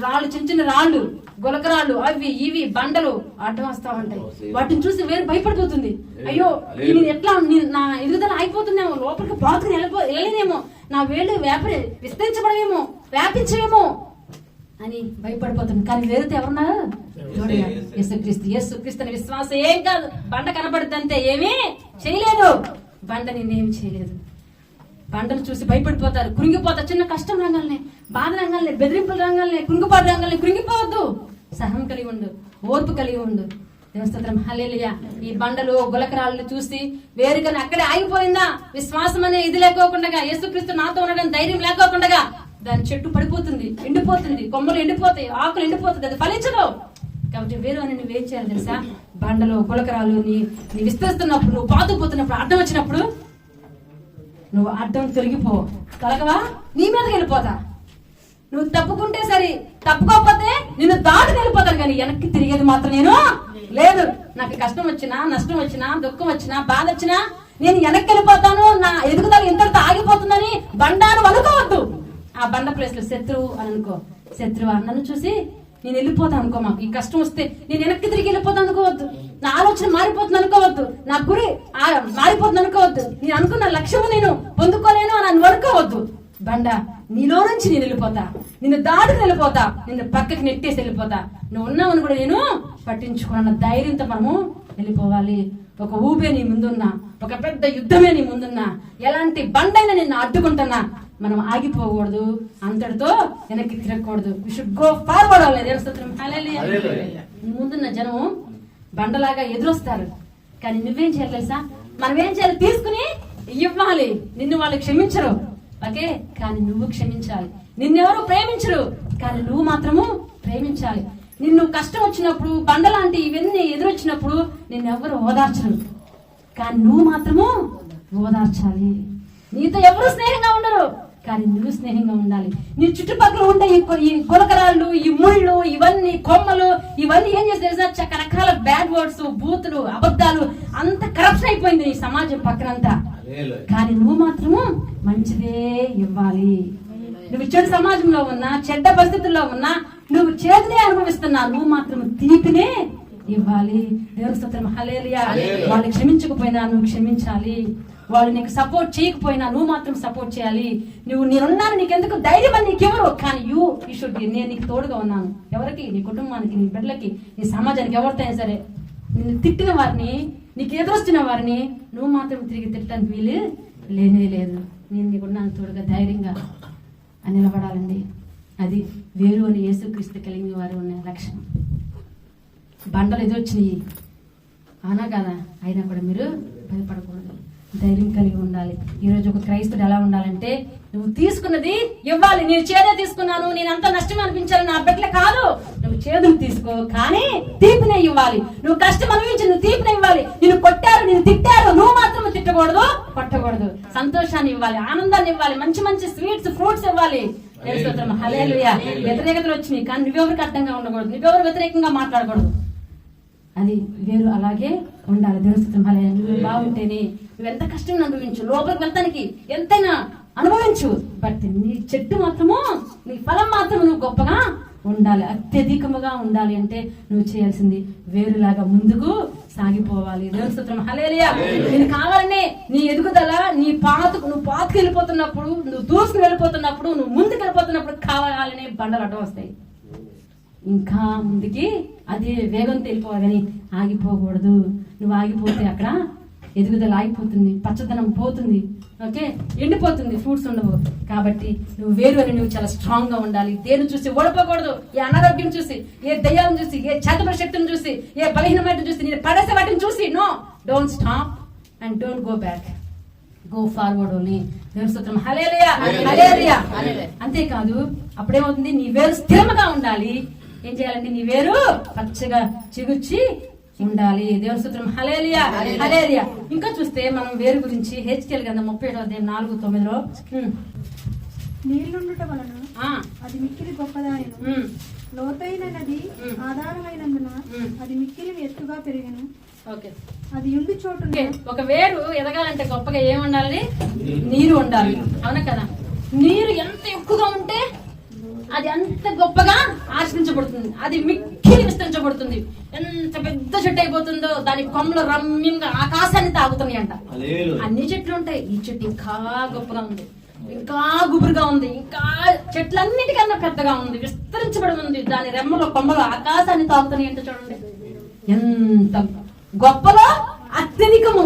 రాళ్ళు, చిన్న చిన్న రాళ్ళు, గులకరాళ్ళు, అవి ఇవి బండలు అడ్డం వస్తా ఉంటాయి. వాటిని చూసి వేరు భయపడిపోతుంది. అయ్యో నేను ఎట్లా, నా ఎదుగుదల అయిపోతుందేమో, లోపలికి బాతుకుని వెళ్ళలేదేమో, నా వేళ్ళు విస్తరించబడవేమో, వ్యాపించవేమో అని భయపడిపోతుంది. కానీ వేరుతో ఎవరున్నారు? యేసుక్రీస్తు. యేసుక్రీస్తుని విశ్వాసం ఏం కాదు. బండ కనబడుతుంటే ఏమీ చేయలేదు. బండ నిన్నేమి చేయలేదు. బండను చూసి భయపడిపోతారు, కృంగిపోతారు. చిన్న కష్టం రంగాలనే, బాధ రంగాలనే, బెదిరింపుల రంగాలనే, కృంగిపాటు రంగాలనే కృంగిపోవద్దు. సహనం కలిగి ఉండు, ఓర్పు కలిగి ఉండు. దేవస్తోత్రం హల్లెలూయా. ఈ బండలు గులకరాళ్ళు చూసి వేరుగానే అక్కడే ఆగిపోయిందా? విశ్వాసం అనే ఇది లేకోకుండా, యేసుక్రీస్తు నాతో ఉండడం ధైర్యం లేకోకుండా దాని చెట్టు పడిపోతుంది, ఎండిపోతుంది, కొమ్మలు ఎండిపోతాయి, ఆకులు ఎండిపోతుంది, అది ఫలించదు. కాబట్టి వేరు అని నువ్వేం చేయాలి తెలుసా? బండలు గులకరాలు నీ విస్తరిస్తున్నప్పుడు, నువ్వు పాతుపోతున్నప్పుడు, అడ్డం వచ్చినప్పుడు నువ్వు అడ్డం తొలగిపో. తొలగవా? నీ మీదకి వెళ్ళిపోతా. నువ్వు తప్పుకుంటే సరే, తప్పుకోకపోతే నిన్ను దాటుకు వెళ్ళిపోతాను, కానీ వెనక్కి తిరిగేది మాత్రం నేను లేదు. నాకు కష్టం వచ్చినా, నష్టం వచ్చినా, దుఃఖం వచ్చినా, బాధ వచ్చినా నేను వెనక్కి వెళ్ళిపోతాను. నా ఎదుగుదల ఇంతటితో ఆగిపోతుందని బండాను అనుకోవద్దు. ఆ బండ ప్లేస్ లో శత్రువు అని అనుకో. శత్రువు నన్ను చూసి నేను వెళ్ళిపోతాను అనుకో. మాకు ఈ కష్టం వస్తే నేను వెనక్కి తిరిగి వెళ్ళిపోతాను అనుకోవద్దు. నా ఆలోచన మారిపోతుంది అనుకోవద్దు. నా గురి మారిపోతుంది అనుకోవద్దు. నేను అనుకున్న లక్ష్యము నేను పొందుకోలేను అని అనుకోవద్దు. బండ నీలో నుంచి నేను వెళ్ళిపోతా, నిన్ను దాటుకు వెళ్ళిపోతా, నిన్ను పక్కకి నెట్టేసి వెళ్ళిపోతా. నువ్వు ఉన్నావని కూడా నేను పట్టించుకున్న ధైర్యంతో మనము వెళ్ళిపోవాలి. ఒక ఊపే నీ ముందున్నా, ఒక పెద్ద యుద్ధమే నీ ముందున్నా, ఎలాంటి బండైనా నిన్ను అడ్డుకుంటున్నా, మనం ఆగిపోకూడదు, అంతటితో వెనక్కి తిరగకూడదు. వి షుడ్ గో ఫార్వర్డ్ అవ్వలేదు. నీ ముందున్న జనం బండలాగా ఎదురొస్తారు, కానీ నువ్వేం చేయాలి తెలుసా? మనం ఏం చేయాలి? తీసుకుని ఇవ్వాలి. నిన్ను వాళ్ళు క్షమించరు, ఓకే, కానీ నువ్వు క్షమించాలి. నిన్నెవరు ప్రేమించరు, కానీ నువ్వు మాత్రము ప్రేమించాలి. నిన్ను కష్టం వచ్చినప్పుడు, బండలాంటి ఇవన్నీ ఎదురొచ్చినప్పుడు నిన్నెవరు ఓదార్చరు, కానీ నువ్వు మాత్రము ఓదార్చాలి. నీతో ఎవరు స్నేహంగా ఉండరు, కానీ నువ్వు స్నేహంగా ఉండాలి. నీ చుట్టుపక్కల ఉండే ఈ గులకరాళ్ళు, ఈ ముళ్ళు, ఇవన్నీ కొమ్మలు, ఇవన్నీ ఏం చేస్తే రకరకాల బ్యాడ్ వర్డ్స్, బూతులు, అబద్ధాలు, అంత కరప్షన్ అయిపోయింది ఈ సమాజం పక్కనంతా. కానీ నువ్వు మాత్రము మంచిదే ఇవ్వాలి. నువ్వు చెడు సమాజంలో ఉన్నా, చెడ్డ పరిస్థితుల్లో ఉన్నా, నువ్వు చేతినే అనుభవిస్తున్నా, నువ్వు మాత్రం తీపినే ఇవ్వాలి. దేవుని స్తోత్రం హల్లెలూయా. వాళ్ళు క్షమించకపోయినా నువ్వు క్షమించాలి. వాళ్ళు నీకు సపోర్ట్ చేయకపోయినా నువ్వు మాత్రం సపోర్ట్ చేయాలి. నేనున్నాను, నీకెందుకు ధైర్యం అని నీకెవరు, కానీ యూ షుడ్. నేను నీకు తోడుగా ఉన్నాను. ఎవరికి? నీ కుటుంబానికి, నీ బిడ్డలకి, నీ సమాజానికి, ఎవరితో సరే. నిన్ను తిట్టిన వారిని, నీకు ఎదురొస్తున్న వారిని నువ్వు మాత్రం తిరిగి తిట్టడానికి వీలు లేనే లేదు. నేను నీకున్నాను తోడుగా, ధైర్యంగా అని నిలబడాలండి. అది వేరు అని యేసుక్రీస్తు కలిగిన వారు ఉన్న లక్షణం. బండలు ఎదురొచ్చినాయి అవునా కదా, అయినా కూడా మీరు భయపడకూడదు, ధైర్యం కలిగి ఉండాలి. ఈరోజు ఒక క్రైస్తవుడు ఎలా ఉండాలంటే, నువ్వు తీసుకున్నది ఇవ్వాలి. నేను చేదే తీసుకున్నాను, నేను అంత నష్టం అనిపించాలి నా బిడ్డలే కాదు. నువ్వు చేదును తీసుకో, కానీ తీపినే ఇవ్వాలి. నువ్వు కష్టం అనుభవించి నువ్వు తీపినే ఇవ్వాలి. నిన్ను కొట్టారు, నిన్ను తిట్టారు, నువ్వు మాత్రం తిట్టకూడదు, కొట్టకూడదు. సంతోషాన్ని ఇవ్వాలి, ఆనందాన్ని ఇవ్వాలి, మంచి మంచి స్వీట్స్, ఫ్రూట్స్ ఇవ్వాలి. హల్లెలూయా. వ్యతిరేకతలు వచ్చినాయి, కానీ నువ్వెవరికి అడ్డంగా ఉండకూడదు, నువ్వెవరు వ్యతిరేకంగా మాట్లాడకూడదు. అది వేరు అలాగే ఉండాలి. దేవుని హల్లెలూయా. నువ్వు బాగుంటేనే, నువ్వు ఎంత కష్టం అనుభవించు, లోపలికి వెళ్తానికి ఎంతైనా అనుభవించు, బట్ నీ చెట్టు మాత్రము, నీ ఫలం మాత్రం నువ్వు గొప్పగా ఉండాలి, అత్యధికముగా ఉండాలి. అంటే నువ్వు చేయాల్సింది వేరులాగా ముందుకు సాగిపోవాలి. దేవుని స్తోత్రం హల్లెలూయా. నేను కావాలనే నీ ఎదుగుదల, నువ్వు పాతకు వెళ్ళిపోతున్నప్పుడు, నువ్వు దూసుకు వెళ్ళిపోతున్నప్పుడు, నువ్వు ముందుకు వెళ్ళిపోతున్నప్పుడు కావాలనే బండలు అడ్డం వస్తాయి. ఇంకా ముందుకి అదే వేగంతో వెళ్ళిపోవాలి, కానీ ఆగిపోకూడదు. నువ్వు ఆగిపోతే అక్కడ ఎదుగుదల ఆగిపోతుంది, పచ్చదనం పోతుంది, ఓకే, ఎండిపోతుంది, ఫ్రూట్స్ ఉండవు. కాబట్టి నువ్వు వేరు అని నువ్వు చాలా స్ట్రాంగ్ గా ఉండాలి. దేని చూసి ఓడిపోకూడదు. ఏ అనారోగ్యం చూసి, ఏ దయ్యాలను చూసి, ఏ చేతపడి శక్తిని చూసి, ఏ బలహీనమైన చూసి, నేను పడేసే వాటిని చూసి, no, don't stop and don't go back, go forward only. దేవుని స్తోత్రం హల్లెలూయా, హల్లెలూయా. అంతేకాదు అప్పుడేమవుతుంది, నీ వేరు స్థిరంగా ఉండాలి. ఏం చేయాలండి? నీ వేరు పచ్చగా చిగుర్చి ఉండాలి. దేవుని స్తోత్రం హల్లెలూయా, హల్లెలూయా. ఇంకా చూస్తే మనం వేరు గురించి హెచ్కేల్ గ్రంథం 37:4-9 నీళ్లుండుట వలన అది మిక్కిలి గొప్పదాయను, లోతైన నది ఆధారమైనందున అది మిక్కిలి ఎత్తుగా పెరిగను. అది ఉండి చోటు. ఒక వేరు ఎదగాలంటే గొప్పగా ఏం ఉండాలి? నీరు ఉండాలి, అవునా కదా? నీరు ఎంత ఎక్కువగా ఉంటే అది అంత గొప్పగా ఆశ్రయించబడుతుంది, అది మిక్కిలి విస్తరించబడుతుంది. ఎంత పెద్ద చెట్టు అయిపోతుందో దాని కొమ్మలు రమ్యంగా ఆకాశాన్ని తాగుతున్నాయి అంట. అన్ని చెట్లు ఉంటాయి, ఈ చెట్టు ఇంకా గొప్పగా ఉంది, ఇంకా గుబురుగా ఉంది, ఇంకా చెట్లన్నిటికన్నా పెద్దగా ఉంది, విస్తరించబడి ఉంది. దాని రెమ్మలో కొమ్మలు ఆకాశాన్ని తాగుతున్నాయి అంటే చూడండి ఎంత గొప్పలో అత్యధికము.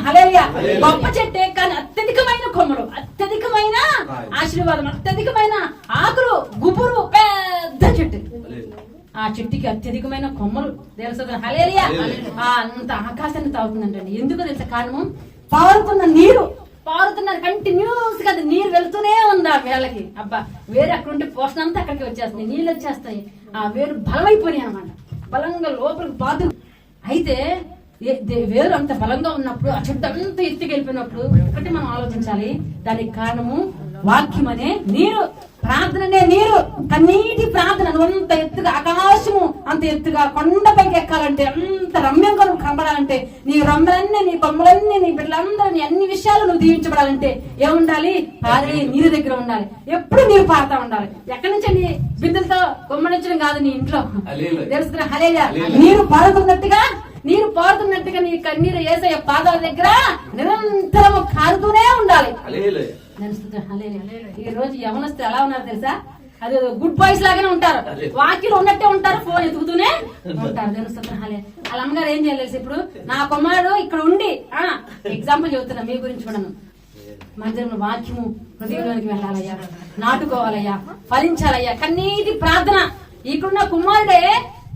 హల్లెలూయా. గొప్ప చెట్టే, కానీ అత్యధికమైన కొమ్మలు, అత్యధికమైన ఆశీర్వాదం, అత్యధికమైన ఆకులు, గుబురు, పెద్ద చెట్టు. ఆ చెట్టుకి అత్యధికమైన కొమ్మలు తెలుసు హల్లెలూయా. అంత ఆకాశాన్ని తాగుతుందంటండి. ఎందుకో తెలుసా కారణం? పారుతున్న నీరు, పారుతున్నారు కంటిన్యూస్ గా నీరు వెళ్తూనే ఉంది ఆ వేళ్ళకి. అబ్బా వేరు అక్కడ ఉంటే పోషణ అంతా అక్కడికి వచ్చేస్తుంది, నీళ్ళు వచ్చేస్తాయి. ఆ వేరు బలమైపోయినాయి అనమాట, బలంగా లోపలికి పాదు. అయితే వేరు అంత బలంగా ఉన్నప్పుడు, ఆ చెట్టు అంత ఎత్తుకి వెళ్ళిపోయినప్పుడు ఒకటి మనం ఆలోచించాలి, దానికి కారణము వాక్యం అనే నీరు, ప్రార్థన అనే నీరు. కన్నీటి ప్రార్థన. అంత ఎత్తుగా ఆకాశము అంత ఎత్తుగా కొండపైకి ఎక్కాలంటే, అంత రమ్యంగా నువ్వు కనబడాలంటే, నీ రొమ్మలన్నీ, నీ కొమ్మలన్నీ, నీ బిడ్డలందరూ, నీ అన్ని విషయాలు నువ్వు దీవించబడాలంటే ఏముండాలి? పారే నీరు దగ్గర ఉండాలి. ఎప్పుడు నీరు పారుతా ఉండాలి. ఎక్కడి నుంచి నీ బిడ్డలతో కొమ్మడించడం కాదు, నీ ఇంట్లో తెలుసుకున్నా హల్లెలూయా. నీరు పారుతున్నట్టుగా, నీరు పారుతున్నట్టుగా నీ కన్నీరు యేసయ్య పాదాల దగ్గర నిరంతరము కారుతూనే ఉండాలి. ఈ రోజు యవనస్తులు ఎలా ఉన్నారు తెలుసా? అది గుడ్ బాయ్స్ లాగానే ఉంటారు, వాకిలు ఉన్నట్టే ఉంటారు, ఫోన్ ఎత్తుకుతూనే ఉంటారు. తెలుస్తుంది వాళ్ళ అమ్మగారు ఏం చేయలేదు. ఇప్పుడు నా కుమారుడు ఇక్కడ ఉండి, ఎగ్జాంపుల్ చెబుతున్నా మీ గురించి కూడా, మందిరంలో వాక్యము హృదయంలోనికి వెళ్ళాలయ్యా, నాటుకోవాలయ్యా, ఫలించాలయ్యా, కన్నీటి ప్రార్థన. ఇక్కడున్న కుమారుడే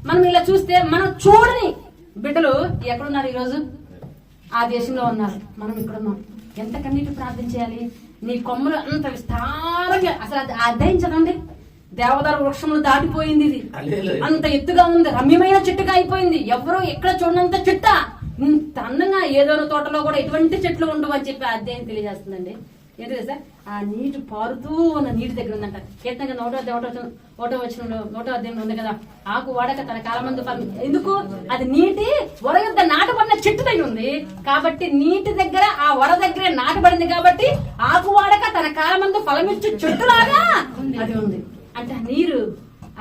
మనం ఇలా చూస్తే, మనం చూడని బిడ్డలు ఎక్కడున్నారు ఈరోజు? ఆ దేశంలో ఉన్నారు, మనం ఇక్కడ ఉన్నాం. ఎంత కన్నీటి ప్రార్థన చేయాలి? నీ కొమ్మలు అంత విస్తారంగా, అసలు అది అధ్యయం చదవండి. దేవదారు వృక్షములు దాటిపోయింది, ఇది అంత ఎత్తుగా ఉంది, రమ్యమైన చెట్టుగా అయిపోయింది. ఎవరు ఎక్కడ చూడనంత చెట్ట, ఇంత అందంగా ఏదో తోటలో కూడా ఎటువంటి చెట్లు ఉండవు అని చెప్పి అధ్యాయం తెలియజేస్తుందండి. ఏంటి సార్? ఆ నీటి పారుతూ ఉన్న నీటి దగ్గర ఉందంట. కీర్తనగా 1వ అధ్యాయంలో ఉంది కదా, ఆకు వాడక తన కాలమందు ఎందుకు? అది నీటి వర యొద్ద నాటబడిన చెట్టు దగ్గర ఉంది కాబట్టి, నీటి దగ్గర ఆ వర దగ్గరే నాటబడింది కాబట్టి, ఆకు వాడక తన కాలమందు ఫలమిచ్చు చెట్టులాగా అది ఉంది. అంటే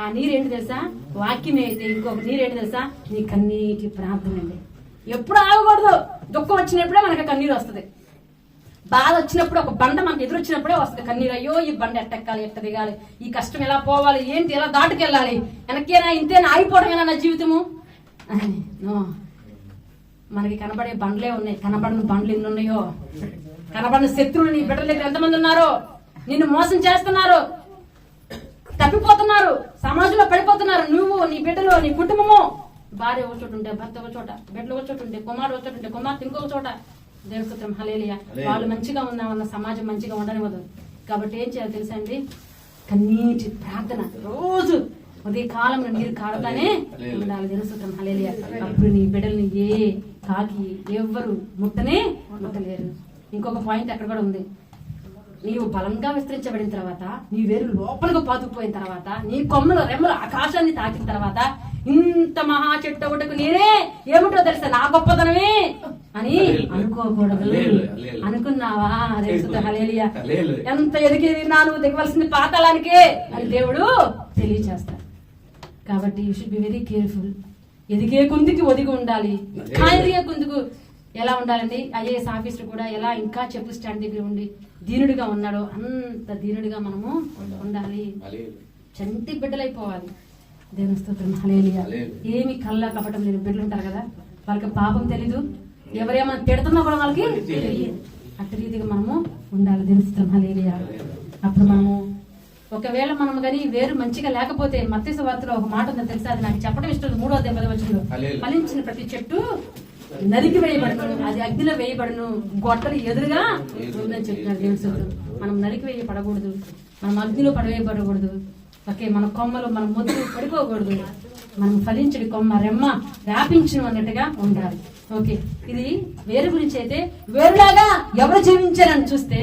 ఆ నీరు ఏంటి తెలుసా? వాక్యమే. అయితే ఇంకొక నీరు ఏంటి తెలుసా? నీ కన్నీటి ప్రార్థన అండి. ఎప్పుడు ఆగకూడదు. దుఃఖం వచ్చినప్పుడే మనకు కన్నీరు వస్తుంది, బాధ వచ్చినప్పుడు, ఒక బండ మనకు ఎదురొచ్చినప్పుడే వస్తుంది కన్నీరు. అయ్యో ఈ బండ ఎట్టెక్కాలి, ఎట్ట దిగాలి, ఈ కష్టం ఎలా పోవాలి, ఏంటి ఎలా దాటుకెళ్ళాలి, వెనకేనా ఇంతేనా అయిపోవడమేనా నా జీవితము? మనకి కనబడే బండ్లే ఉన్నాయి, కనబడిన బండ్లు ఎన్ని ఉన్నాయో. కనబడిన శత్రువులు నీ బిడ్డల దగ్గర ఎంతమంది ఉన్నారో, నిన్ను మోసం చేస్తున్నారు, తప్పిపోతున్నారు, సమాజంలో పడిపోతున్నారు. నువ్వు, నీ బిడ్డలు, నీ కుటుంబము. భార్య ఒక చోట ఉంటే భర్త ఒక చోట, బిడ్డలు ఒక చోట ఉంటే కుమారుడు ఒక చోట ఉంటే కుమార్తె ఇంకొక చోట. దేవుని స్తోత్రం హల్లెలూయా. వాళ్ళు మంచిగా ఉన్నామన్న సమాజం మంచిగా ఉండనివ్వదు. కాబట్టి ఏం చేయాలి తెలుసా అండి? కన్నీటి ప్రార్థన రోజు ఉదయ కాలంలో నీరు కారుతానే ఉండాలి. దేవుని స్తోత్రం హల్లెలూయా. అప్పుడు నీ బిడ్డల్ని ఏ కాకి ఎవ్వరు ముట్టలేరు. ఇంకొక పాయింట్ అక్కడ కూడా ఉంది. నీవు బలంగా విస్తరించబడిన తర్వాత, నీ వేరు లోపలికి పాతుకుపోయిన తర్వాత, నీ కొమ్మలు రెమ్మలు ఆకాశాన్ని తాకిన తర్వాత, ఇంత మహా చెట్టు ఒకటికి నేనే ఏమిటో తెలుసా? నా గొప్పతనమే అని అనుకోకూడదు. అనుకున్నావా? హల్లెలూయా. ఎంత ఎదిగేది నా, నువ్వు దిగవలసింది పాతాళానికే అని దేవుడు తెలియచేస్తాడు. కాబట్టి you should be very careful. ఎదిగే కుందుకి ఒదిగి ఉండాలి. ఇంకా ఎదిగే కుందుకు ఎలా ఉండాలండి? ఐఏఎస్ ఆఫీసర్ కూడా ఎలా ఇంకా చెప్పు స్టాండ్ దగ్గర ఉండి దీనుడిగా ఉన్నాడో అంత దీనుడిగా మనము ఉండాలి. చంటి బిడ్డలైపోవాలి. దేవుని స్తోత్రం హల్లెలూయా. ఏమి కల్లా కపటం లేని బిడ్డలు ఉంటారు కదా, వాళ్ళకి పాపం తెలీదు, ఎవరేమన్నా తిడుతున్నా కూడా వాళ్ళకి తెలియదు. అట్టి రీతిగా మనము ఉండాలి. దేవుని స్తోత్రం హల్లెలూయా. అప్పుడు మనము ఒకవేళ మనం కానీ వేరు మంచిగా లేకపోతే, మత్తయి సువార్తలో ఒక మాట ఉందని తెలుసా? అది నాకు చెప్పడం ఇష్టం. 3వ అధ్యాయం 10వ వచనంలో, ఫలించిన ప్రతి చెట్టు నరికి వేయబడను, అది అగ్నిలో వేయబడను, గొట్టలు ఎదురుగా ఉందని చెప్తున్నారు. దేవుని స్తోత్రం. మనం నరికి వేయబడకూడదు, మనం అగ్నిలో పడవేయబడకూడదు. ఓకే, మన కొమ్మలు, మన మొదలు పడిపోకూడదు. మనం ఫలించడి కొమ్మ రెమ్మ వ్యాపించను అన్నట్టుగా ఉండాలి. ఓకే, ఇది వేరు గురించి. అయితే వేరులాగా ఎవరు జీవించారని చూస్తే,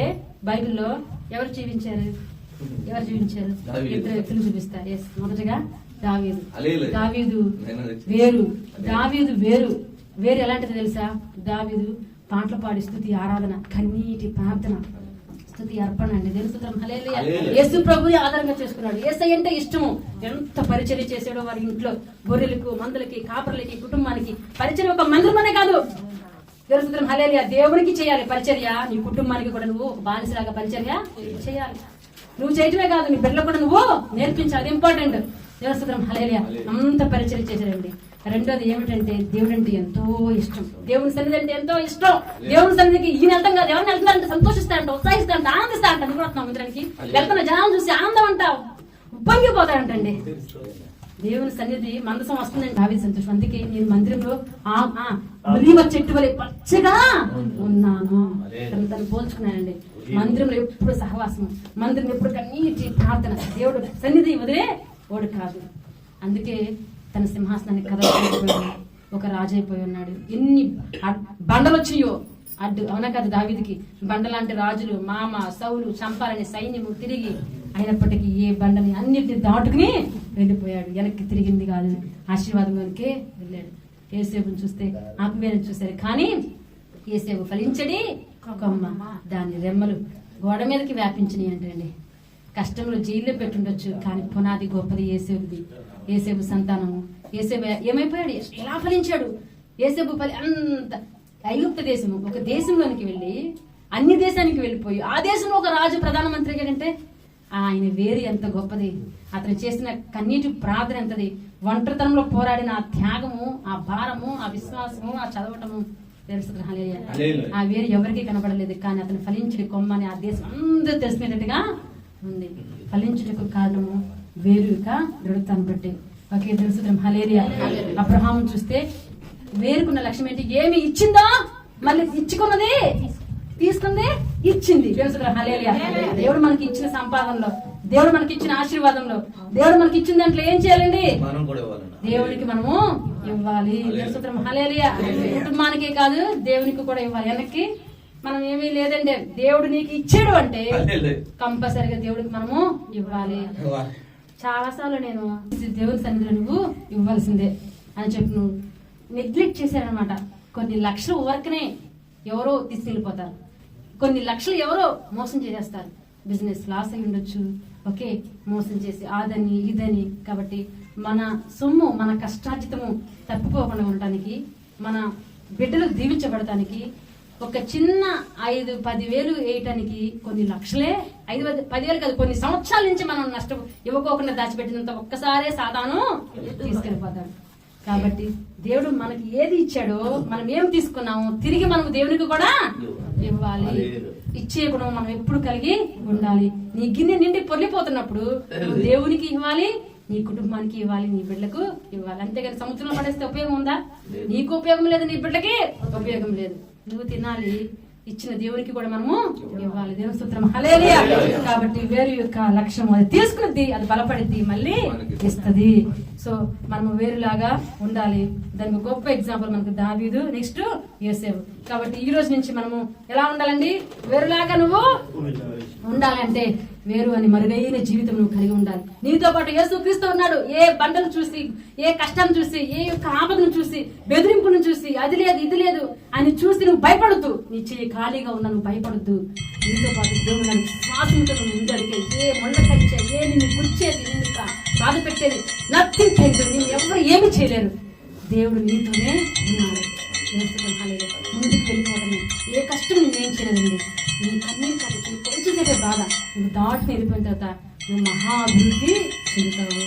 బైబిల్లో ఎవరు జీవించారు? ఇద్దరు వ్యక్తులు చూపిస్తారు. ఎస్, మొదటగా దావీదు. దావీదు వేరు ఎలాంటిది తెలుసా? దావీదు పాటలు పాడి స్తుతి ఆరాధన, కన్నీటి ప్రార్థన, స్తుతి అర్పణ అండి. దేవుని స్తోత్రం హల్లెలూయా. యేసు ప్రభుని ఆధారంగా చేసుకున్నాడు. యేసయ్య అంటే ఇష్టము. ఎంత పరిచర్య చేశాడో వారి ఇంట్లో, గొర్రెలకు, మందులకి, కాపర్లకి, కుటుంబానికి పరిచర్య. ఒక మందిరమనే కాదు, దేవుని స్తోత్రం హల్లెలూయా. దేవునికి చేయాలి పరిచర్య, నీ కుటుంబానికి కూడా నువ్వు బానిసలాగా పరిచర్య చేయాలి. నువ్వు చేయటమే కాదు, నీ బిడ్డలకు కూడా నువ్వు నేర్పించాలి. అది ఇంపార్టెంట్. దేవుని స్తోత్రం హల్లెలూయా. అంత పరిచర్య చేశాడండి. రెండోది ఏమిటంటే, దేవుడు అంటే ఎంతో ఇష్టం. దేవుని సన్నిధి అంటే ఎంతో ఇష్టం. దేవుని సన్నిధికి ఈయన వెళ్తాం కాదు, ఎవరిని వెళ్తారంటే సంతోషిస్తాడంట, ఉత్సాహిస్తాడంట, ఆనందిస్తాడంట. అనుకుంటున్నాం మందిరానికి వెళ్తున్న జనాలను చూసి ఆనందం అంటావు, ఉప్పొంగిపోతాడంటండి. దేవుని సన్నిధి మందసం వస్తుందని దావీదు సంతోషం. అందుకే నేను మందిరంలో ఒలీవ చెట్టు వలె పచ్చగా ఉన్నాను. తను పోల్చుకున్నానండి. మందిరంలో ఎప్పుడు సహవాసం, మందిరం ఎప్పుడు కన్నీటి ప్రార్థన, దేవుడు సన్నిధి వదిలే ఓడు కాదు. అందుకే తన సింహాసనాన్ని కదలిపోయాడు, ఒక రాజు అయిపోయి ఉన్నాడు. ఎన్ని బండలు వచ్చినాయో అడ్డు, అవునా కదా? దావీదుకి బండలాంటి రాజులు, మామ సౌలు చంపాలని సైన్యము తిరిగి, అయినప్పటికీ ఏ బండని అన్నిటిని దాటుకుని వెళ్ళిపోయాడు. వెనక్కి తిరిగింది కాదు, ఆశీర్వాదంలోనికే వెళ్ళాడు. యేసేపుని చూస్తే ఆత్మీయని చూశారు, కానీ యేసేపు ఫలించడి కొమ్మ, దాని రెమ్మలు గోడ మీదకి వ్యాపించినాయి అంటండి. కష్టంలో జైల్లో పెట్టుండొచ్చు, కానీ పునాది గొప్పది యేసేపుది. యేసేపు సంతానము, యేసేపు ఏమైపోయాడు, ఎలా ఫలించాడు? యేసేపు అంత ఐగుప్త దేశము, ఒక దేశంలోనికి వెళ్ళి అన్ని దేశానికి వెళ్ళిపోయి ఆ దేశంలో ఒక రాజు ప్రధానమంత్రిగా అంటే ఆయన వేరు ఎంత గొప్పది, అతను చేసిన కన్నీటి ప్రార్థన ఎంతది, ఒంటరితనంలో పోరాడిన ఆ త్యాగము, ఆ భారము, ఆ విశ్వాసము, ఆ చదవటము తెలుసు. ఆ వేరు ఎవరికి కనబడలేదు, కానీ అతను ఫలించడి కొమ్మని ఆ దేశం అందరూ తెలిసినట్టుగా ఉంది. ఫలించుటకు కారణము వేరుగా దృఢతను బట్టి. ఒకే తెలుసు. హల్లెలూయా. అబ్రహాము చూస్తే వేరుకున్న లక్ష్యం ఏంటి? ఏమి ఇచ్చిందా మళ్ళీ ఇచ్చుకున్నది, తీసుకుంది, ఇచ్చింది. హల్లెలూయా. దేవుడు మనకి ఇచ్చిన సంపాదనలో, దేవుడు మనకి ఇచ్చిన ఆశీర్వాదంలో, దేవుడు మనకి ఇచ్చిన దాంట్లో ఏం చేయాలండి? దేవుడికి మనము ఇవ్వాలి. హల్లెలూయా. కుటుంబానికే కాదు, దేవునికి కూడా ఇవ్వాలి. వెనక్కి మనం ఏమీ లేదండి, దేవుడు నీకు ఇచ్చాడు అంటే కంపల్సరిగా దేవుడికి మనము ఇవ్వాలి. చాలా సార్లు నేను దేవుని సన్నిధిలో నువ్వు ఇవ్వాల్సిందే అని చెప్పి నువ్వు నెగ్లెక్ట్ చేశారనమాట. కొన్ని లక్షలు వర్క్నే ఎవరో తీసుకెళ్ళిపోతారు, కొన్ని లక్షలు ఎవరో మోసం చేసేస్తారు. బిజినెస్ లాస్ అయి ఉండొచ్చు, ఓకే, మోసం చేసి ఆదని ఇదని. కాబట్టి మన సొమ్ము, మన కష్టార్జితము తప్పిపోకుండా ఉండటానికి, మన బిడ్డలు దీవించబడటానికి ఒక చిన్న 5-10 వేయటానికి కొన్ని లక్షలే, 5-10 కాదు, కొన్ని సంవత్సరాల నుంచి మనం నష్టం ఇవ్వకోకుండా దాచిపెట్టినంత ఒక్కసారే సాధాను తీసుకెళ్ళిపోతాడు. కాబట్టి దేవుడు మనకి ఏది ఇచ్చాడో, మనం ఏం తీసుకున్నామో తిరిగి మనం దేవునికి కూడా ఇవ్వాలి. ఇచ్చే గుణం మనం ఎప్పుడు కలిగి ఉండాలి. నీ గిన్నె నిండి పొర్లిపోతున్నప్పుడు నువ్వు దేవునికి ఇవ్వాలి, నీ కుటుంబానికి ఇవ్వాలి, నీ బిడ్డలకు ఇవ్వాలి. అంతేగాని సముద్రంలో పడేస్తే ఉపయోగం ఉందా? నీకు ఉపయోగం లేదు, నీ బిడ్డకి ఉపయోగం లేదు. నువ్వు తినాలి, ఇచ్చిన దేవునికి కూడా మనము ఇవ్వాలి. దేవుని స్తోత్రం. హల్లెలూయా. కాబట్టి వేరు యొక్క లక్ష్యం అది తీసుకున్నది, అది బలపడిద్ది, మళ్ళీ ఇస్తుంది. సో మనము వేరులాగా ఉండాలి. దానికి గొప్ప ఎగ్జాంపుల్ మనకు దావీదు, నెక్స్ట్ యోసేపు. కాబట్టి ఈ రోజు నుంచి మనము ఎలా ఉండాలండి? వేరులాగా నువ్వు ఉండాలంటే వేరు అని మరుగైన జీవితం నువ్వు కలిగి ఉండాలి. నీతో పాటు యేసుక్రీస్తు ఉన్నాడు. ఏ బండను చూసి, ఏ కష్టాన్ని చూసి, ఏ యొక్క ఆపదను చూసి, బెదిరింపును చూసి, అది లేదు ఇది లేదు అని చూసి నువ్వు భయపడద్దు. నీ చెయ్యి ఖాళీగా ఉన్నా నువ్వు భయపడద్దు. నీతో పాటు దేవుడు నన్ను శ్వాసంతో నువ్వు ముందడిగే, ఏ మొండ కంచే, ఏ నిన్ను గుర్చేది, నిన్ను బాధ పెట్టేది, నథింగ్ కెన్ డు, నిన్ను ఎవరు ఏమి చేయలేరు. దేవుడు నీతోనే ఉన్నాడు. ముందుకు వెళ్ళిపోవడమే, ఏ కష్టం నేనేం చేయలేదండి. నీ కన్నీరు కాదు, కొంచెం బాధ నువ్వు దాటి వెళ్ళిపోయిన తర్వాత నువ్వు మహా అభివృద్ధి చెందుతావు.